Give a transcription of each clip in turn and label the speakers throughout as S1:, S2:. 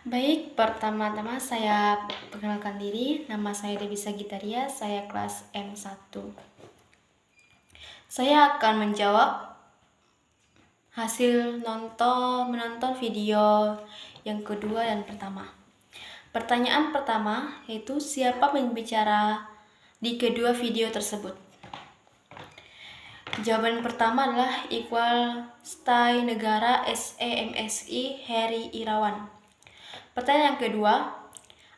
S1: Baik, pertama-tama saya perkenalkan diri. Nama saya Dewi Sagitaria, saya kelas M1. Saya akan menjawab hasil menonton video yang kedua dan pertama. Pertanyaan pertama yaitu siapa pembicara di kedua video tersebut? Jawaban pertama adalah Iqbal Stai Negara SEMSI Heri Irawan. Pertanyaan yang kedua,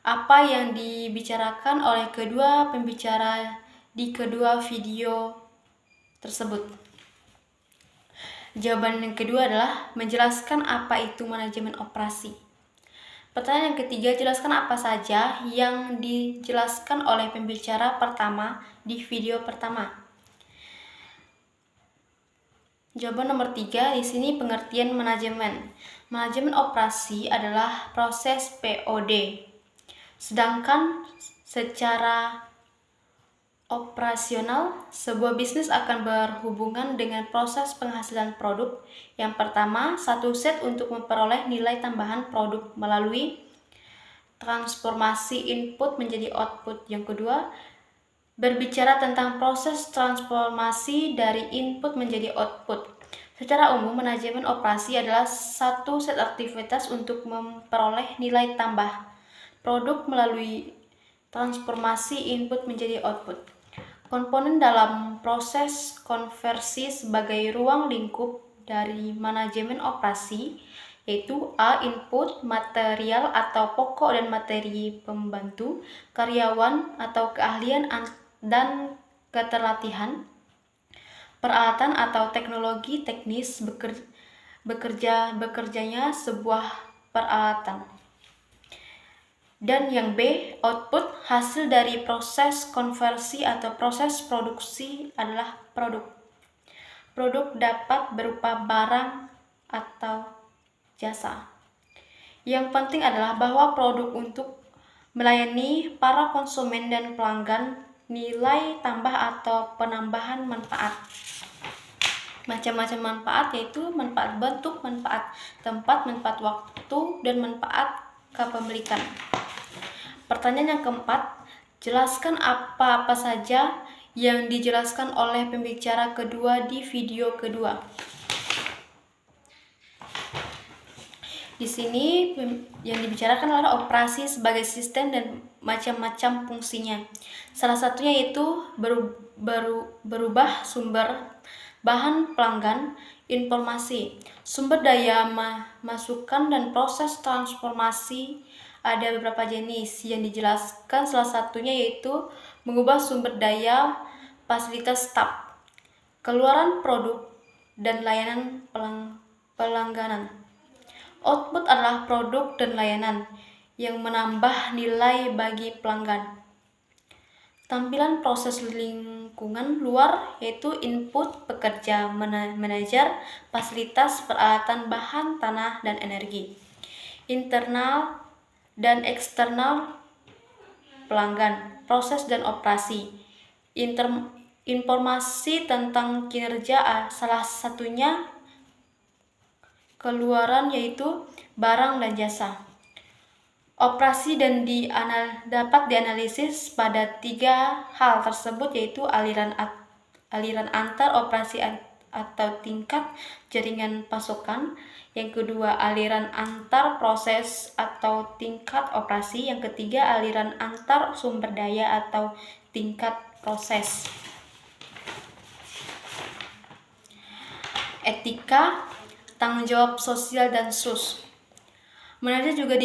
S1: apa yang dibicarakan oleh kedua pembicara di kedua video tersebut? Jawaban yang kedua adalah menjelaskan apa itu manajemen operasi. Pertanyaan yang ketiga, jelaskan apa saja yang dijelaskan oleh pembicara pertama di video pertama. Jawaban nomor 3, di sini pengertian manajemen. Manajemen operasi adalah proses POD. Sedangkan secara operasional, sebuah bisnis akan berhubungan dengan proses penghasilan produk. Yang pertama, satu set untuk memperoleh nilai tambahan produk melalui transformasi input menjadi output. Yang kedua, berbicara tentang proses transformasi dari input menjadi output. Secara umum, manajemen operasi adalah satu set aktivitas untuk memperoleh nilai tambah produk melalui transformasi input menjadi output. Komponen dalam proses konversi sebagai ruang lingkup dari manajemen operasi yaitu A. Input, material atau pokok dan materi pembantu, karyawan atau keahlian dan keterlatihan, peralatan atau teknologi teknis bekerjanya sebuah peralatan. Dan yang B, output, hasil dari proses konversi atau proses produksi adalah produk. Produk dapat berupa barang atau jasa. Yang penting adalah bahwa produk untuk melayani para konsumen dan pelanggan nilai tambah atau penambahan manfaat. Macam-macam manfaat yaitu manfaat bentuk, manfaat tempat, manfaat waktu, dan manfaat kepemilikan. Pertanyaan yang keempat, jelaskan apa-apa saja yang dijelaskan oleh pembicara kedua di video kedua. Di sini yang dibicarakan adalah operasi sebagai sistem dan macam-macam fungsinya. Salah satunya yaitu berubah sumber bahan pelanggan, informasi, sumber daya masukan, dan proses transformasi. Ada beberapa jenis yang dijelaskan, salah satunya yaitu mengubah sumber daya, fasilitas staf, keluaran produk, dan layanan pelangganan. Output adalah produk dan layanan yang menambah nilai bagi pelanggan. Tampilan proses lingkungan luar yaitu input, pekerja, manajer, fasilitas, peralatan, bahan, tanah, dan energi. Internal dan eksternal, pelanggan, proses dan operasi. Informasi tentang kinerja, salah satunya keluaran yaitu barang dan jasa. Operasi dan dapat dianalisis pada 3 hal tersebut yaitu aliran antar operasi atau tingkat jaringan pasokan. Yang kedua, aliran antar proses atau tingkat operasi. Yang ketiga, aliran antar sumber daya atau tingkat proses. Etika, tanggung jawab sosial, dan SUS. Manajer juga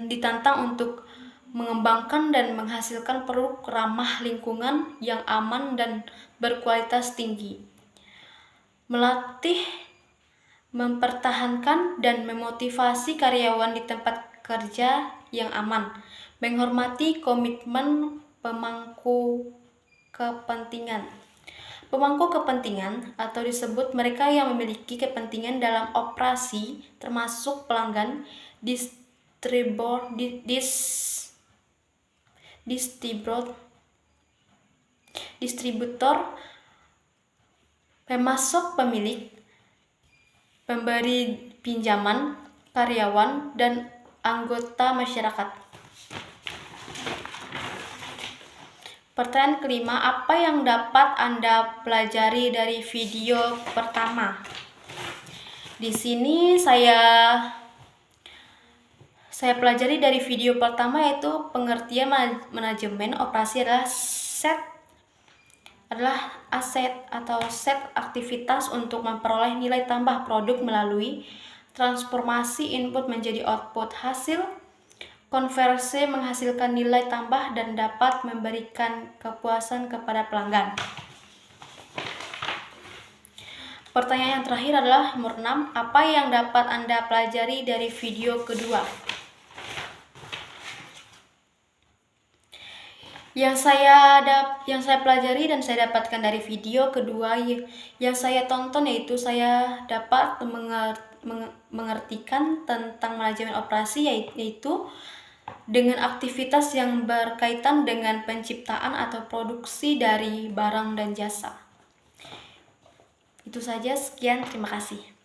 S1: ditantang untuk mengembangkan dan menghasilkan produk ramah lingkungan yang aman dan berkualitas tinggi. Melatih, mempertahankan, dan memotivasi karyawan di tempat kerja yang aman. Menghormati komitmen pemangku kepentingan. Pemangku kepentingan atau disebut mereka yang memiliki kepentingan dalam operasi termasuk pelanggan, distributor, pemasok, pemilik, pemberi pinjaman, karyawan, dan anggota masyarakat. Pertanyaan kelima, apa yang dapat Anda pelajari dari video pertama? Di sini saya pelajari dari video pertama yaitu pengertian manajemen operasi adalah aset atau set aktivitas untuk memperoleh nilai tambah produk melalui transformasi input menjadi output. Hasil konversi menghasilkan nilai tambah dan dapat memberikan kepuasan kepada pelanggan. Pertanyaan yang terakhir adalah nomor 6. Apa yang dapat Anda pelajari dari video kedua? Yang saya pelajari dan saya dapatkan dari video kedua yang saya tonton yaitu saya dapat mengertikan tentang manajemen operasi yaitu dengan aktivitas yang berkaitan dengan penciptaan atau produksi dari barang dan jasa. Itu saja, sekian, terima kasih.